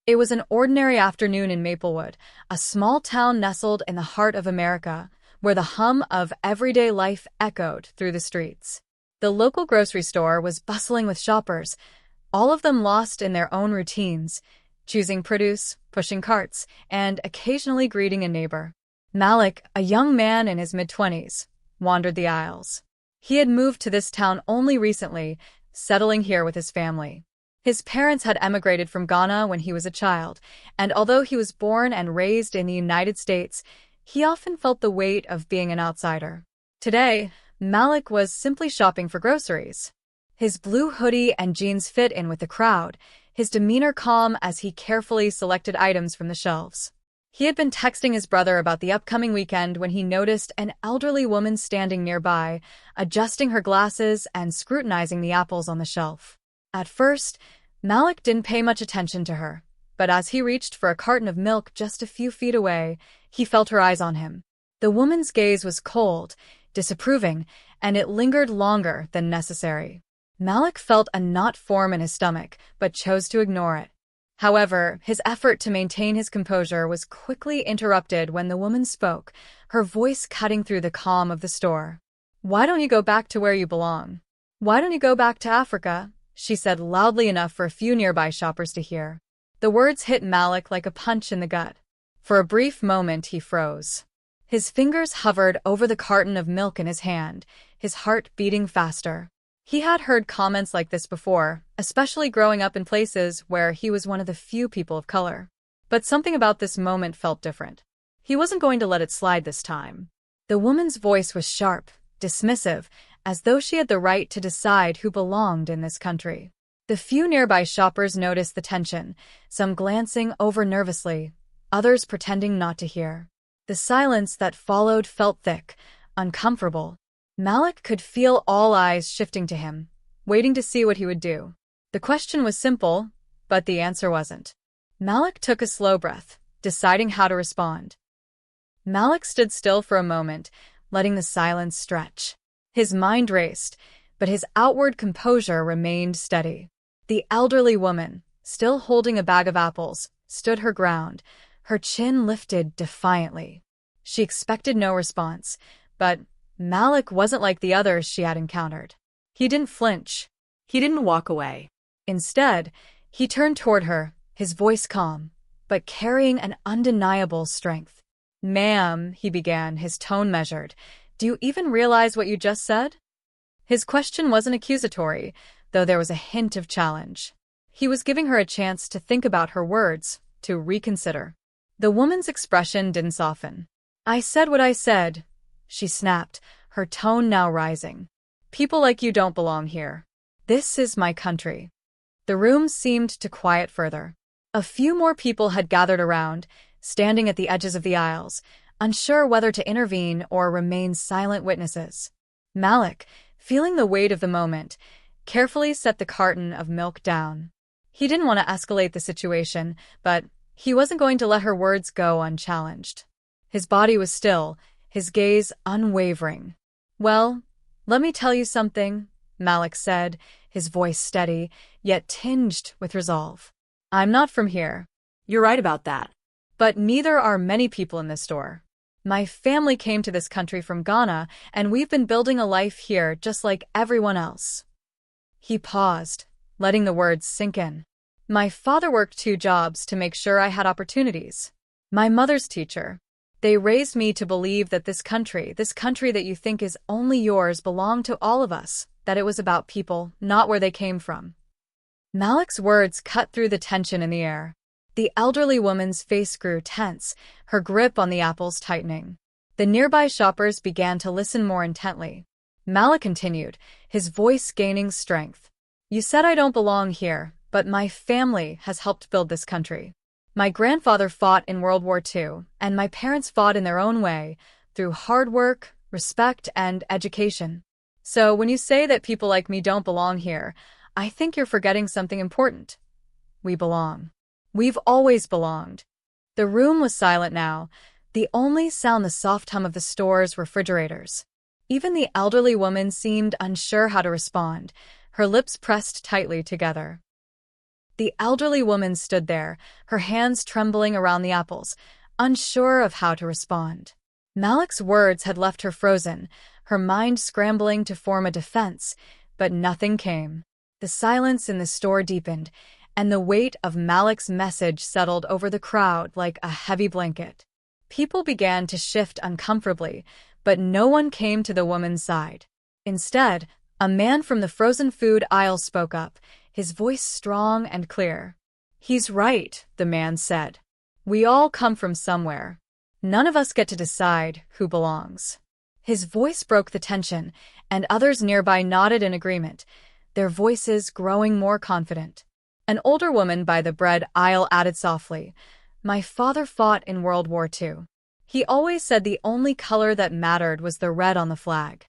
It was an ordinary afternoon in Maplewood, a small town nestled in the heart of America, where the hum of everyday life echoed through the streets. The local grocery store was bustling with shoppers, all of them lost in their own routines, choosing produce, pushing carts, and occasionally greeting a neighbor. Malik, a young man in his mid-20s, wandered the aisles. He had moved to this town only recently, settling here with his family. His parents had emigrated from Ghana when he was a child, and although he was born and raised in the United States, he often felt the weight of being an outsider. Today, Malik was simply shopping for groceries. His blue hoodie and jeans fit in with the crowd, his demeanor calm as he carefully selected items from the shelves. He had been texting his brother about the upcoming weekend when he noticed an elderly woman standing nearby, adjusting her glasses and scrutinizing the apples on the shelf. At first, Malik didn't pay much attention to her, but as he reached for a carton of milk just a few feet away, he felt her eyes on him. The woman's gaze was cold, disapproving, and it lingered longer than necessary. Malik felt a knot form in his stomach, but chose to ignore it. However, his effort to maintain his composure was quickly interrupted when the woman spoke, her voice cutting through the calm of the store. "Why don't you go back to where you belong? Why don't you go back to Africa?" she said loudly enough for a few nearby shoppers to hear. The words hit Malik like a punch in the gut. For a brief moment, he froze. His fingers hovered over the carton of milk in his hand, his heart beating faster. He had heard comments like this before, especially growing up in places where he was one of the few people of color. But something about this moment felt different. He wasn't going to let it slide this time. The woman's voice was sharp, dismissive, as though she had the right to decide who belonged in this country. The few nearby shoppers noticed the tension, some glancing over nervously, others pretending not to hear. The silence that followed felt thick, uncomfortable. Malik could feel all eyes shifting to him, waiting to see what he would do. The question was simple, but the answer wasn't. Malik took a slow breath, deciding how to respond. Malik stood still for a moment, letting the silence stretch. His mind raced, but his outward composure remained steady. The elderly woman, still holding a bag of apples, stood her ground, her chin lifted defiantly. She expected no response, but Malik wasn't like the others she had encountered. He didn't flinch. He didn't walk away. Instead, he turned toward her, his voice calm, but carrying an undeniable strength. "Ma'am," he began, his tone measured, "do you even realize what you just said?" His question wasn't accusatory, though there was a hint of challenge. He was giving her a chance to think about her words, to reconsider. The woman's expression didn't soften. "I said what I said," she snapped, her tone now rising. "People like you don't belong here. This is my country." The room seemed to quiet further. A few more people had gathered around, standing at the edges of the aisles, unsure whether to intervene or remain silent witnesses. Malik, feeling the weight of the moment, carefully set the carton of milk down. He didn't want to escalate the situation, but he wasn't going to let her words go unchallenged. His body was still, his gaze unwavering. "Well, let me tell you something," Malik said, his voice steady, yet tinged with resolve. "I'm not from here." "You're right about that. But neither are many people in this store. My family came to this country from Ghana, and we've been building a life here just like everyone else." He paused, letting the words sink in. "My father worked 2 jobs to make sure I had opportunities. My mother's teacher. They raised me to believe that this country that you think is only yours, belonged to all of us, that it was about people, not where they came from." Malik's words cut through the tension in the air. The elderly woman's face grew tense, her grip on the apples tightening. The nearby shoppers began to listen more intently. Malik continued, his voice gaining strength. "You said I don't belong here, but my family has helped build this country. My grandfather fought in World War II, and my parents fought in their own way, through hard work, respect, and education. So when you say that people like me don't belong here, I think you're forgetting something important. We belong. We've always belonged." The room was silent now, the only sound the soft hum of the store's refrigerators. Even the elderly woman seemed unsure how to respond, her lips pressed tightly together. The elderly woman stood there, her hands trembling around the apples, unsure of how to respond. Malik's words had left her frozen, her mind scrambling to form a defense, but nothing came. The silence in the store deepened, and the weight of Malik's message settled over the crowd like a heavy blanket. People began to shift uncomfortably, but no one came to the woman's side. Instead, a man from the frozen food aisle spoke up, his voice strong and clear. "He's right," the man said. "We all come from somewhere. None of us get to decide who belongs." His voice broke the tension, and others nearby nodded in agreement, their voices growing more confident. An older woman by the bread aisle added softly, "My father fought in World War II. He always said the only color that mattered was the red on the flag."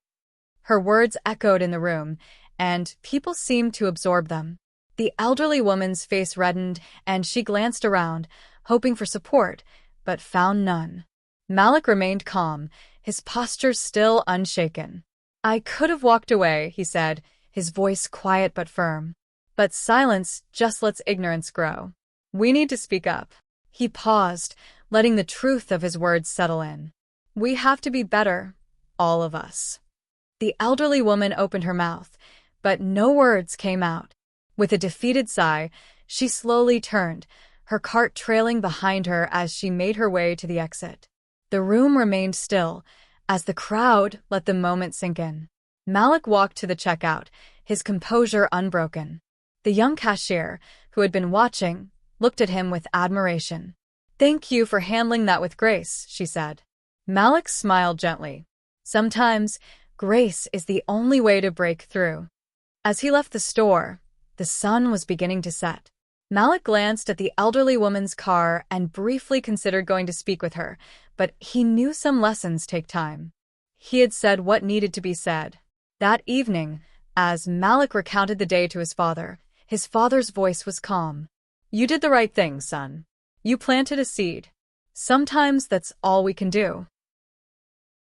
Her words echoed in the room, and people seemed to absorb them. The elderly woman's face reddened, and she glanced around, hoping for support, but found none. Malik remained calm, his posture still unshaken. "I could have walked away," he said, his voice quiet but firm. "But silence just lets ignorance grow. We need to speak up." He paused, letting the truth of his words settle in. "We have to be better, all of us." The elderly woman opened her mouth, but no words came out. With a defeated sigh, she slowly turned, her cart trailing behind her as she made her way to the exit. The room remained still, as the crowd let the moment sink in. Malik walked to the checkout, his composure unbroken. The young cashier, who had been watching, looked at him with admiration. "Thank you for handling that with grace," she said. Malik smiled gently. "Sometimes, grace is the only way to break through." As he left the store, the sun was beginning to set. Malik glanced at the elderly woman's car and briefly considered going to speak with her, but he knew some lessons take time. He had said what needed to be said. That evening, as Malik recounted the day to his father's voice was calm. "You did the right thing, son. You planted a seed. Sometimes that's all we can do."